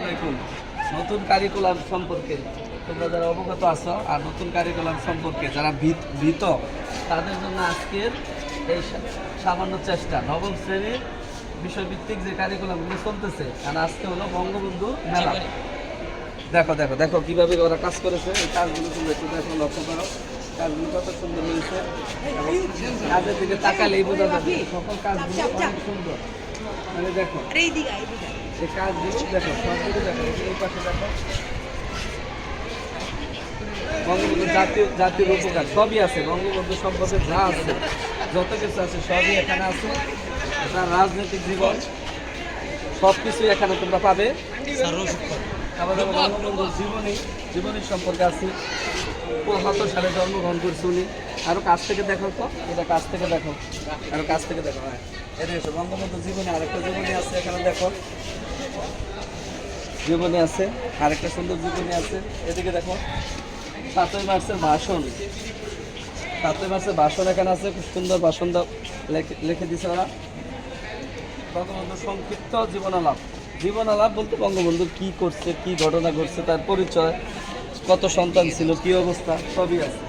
আলাইকুম। নতুন কারিকুলাম সম্পর্কে তোমরা যারা অবগত আছো আর নতুন কারিকুলাম সম্পর্কে যারা ভীত তাদের জন্য আজকের এই সামান্য চেষ্টা নবম শ্রেণীর বিষয়ভিত্তিক যে কারিকুলামগুলো চলতেছে আর আজকে হলো বঙ্গবন্ধু মেলা। দেখো দেখো দেখো কিভাবে ওরা কাজ করেছে, এই কাজগুলো তোমরা একটু দেখো, লক্ষ্য করো কাজগুলো কত সুন্দর হয়েছে। এবং কাজের দিকে তাকালেই বোঝা যাবে সকল কাজগুলো অনেক সুন্দর। মানে দেখো এই কাজগুলো দেখো, সবগুলো দেখো, এই পাশে দেখো বঙ্গবন্ধু জাতীয় উপকার সবই আছে, বঙ্গবন্ধু সম্পর্কে যা আছে যত কিছু আছে সবই এখানে আছে। তার রাজনৈতিক জীবন সব কিছুই এখানে তোমরা পাবে। আমাদের বঙ্গবন্ধুর জীবনী সম্পর্কে আছে, ৭৫ সালে জন্মগ্রহণ করছে উনি। আরও কাছ থেকে দেখো তো, এটা কাছ থেকে দেখো, আরও কাছ থেকে দেখো। হ্যাঁ, এটা এসে বঙ্গবন্ধুর জীবনী, আরেকটা জীবনী আছে এখানে দেখো, জীবনী আছে, আরেকটা সুন্দর জীবনী আছে। এদিকে দেখো ৭ই মার্চের ভাষণ, ৭ই মার্চের ভাষণ এখানে আছে, খুব সুন্দর ভাষণ লিখে দিছে ওরা। বঙ্গবন্ধুর সংক্ষিপ্ত জীবনালাপ বলতে বঙ্গবন্ধু কি করছে, কি ঘটনা ঘটছে, তার পরিচয়, কত সন্তান ছিল, কি অবস্থা সবই আছে।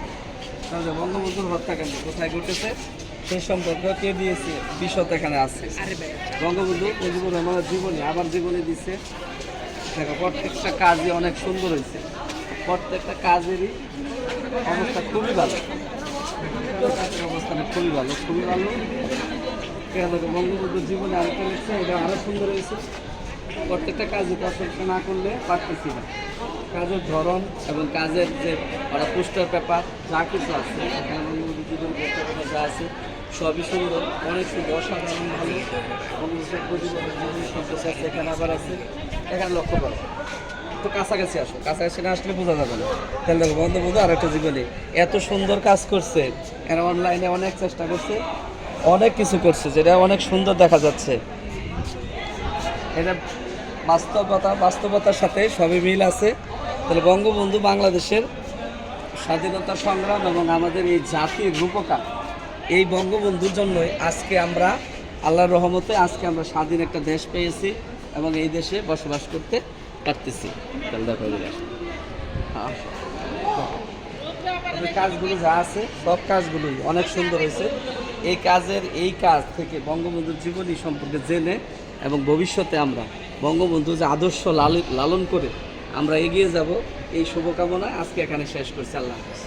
তাহলে বঙ্গবন্ধুর হত্যাকাণ্ড কোথায় ঘটেছে সেই সম্পর্কে কে দিয়েছে বিশদ এখানে আছে। বঙ্গবন্ধু মুজিবুর রহমানের জীবনী, আবার জীবনী দিচ্ছে। দেখো প্রত্যেকটা কাজই অনেক সুন্দর হয়েছে, প্রত্যেকটা কাজেরই অবস্থা খুবই ভালো, অবস্থাটা খুবই ভালো, খুবই ভালো। দেখো বঙ্গবন্ধুর জীবনে আরেকটা লিখছে, এটা আরও সুন্দর হয়েছে। প্রত্যেকটা কাজে প্রশংসা না করলে পারতেছি না, কাজের ধরন এবং কাজের যে ওরা পোস্টার পেপার যা কিছু আছে এখানে বঙ্গবন্ধুর জীবন পোস্টার পেপার যা আছে সবই সুন্দর, অনেক সুন্দর, অসাধারণ ভালো। বঙ্গবন্ধুর জীবনী সম্পর্কে আছে এখানে, আবার আছে এখানে লক্ষ্য করো। তো কাছাকাছি আসো, কাছাকাছি না আসলে বোঝা যাবে না। তাহলে দেখো বঙ্গবন্ধু আর একটা জীবনী এত সুন্দর কাজ করছে, এরা অনলাইনে অনেক চেষ্টা করছে, অনেক কিছু করছে যেটা অনেক সুন্দর দেখা যাচ্ছে। এটা বাস্তবতার সাথে সবই মিল আছে। তাহলে বঙ্গবন্ধু বাংলাদেশের স্বাধীনতা সংগ্রাম এবং আমাদের এই জাতির রূপকার, এই বঙ্গবন্ধুর জন্যই আজকে আমরা আল্লাহর রহমতে আজকে আমরা স্বাধীন একটা দেশ পেয়েছি এবং এই দেশে বসবাস করতে পারতেছি। তাহলে দেখো কাজগুলো যা আছে সব কাজগুলোই অনেক সুন্দর হয়েছে। এই কাজ থেকে বঙ্গবন্ধুর জীবনী সম্পর্কে জেনে এবং ভবিষ্যতে আমরা বঙ্গবন্ধু যে আদর্শ লালন করে আমরা এগিয়ে যাব, এই শুভকামনায় আজকে এখানে শেষ করছি। আল্লাহ হাফেজ।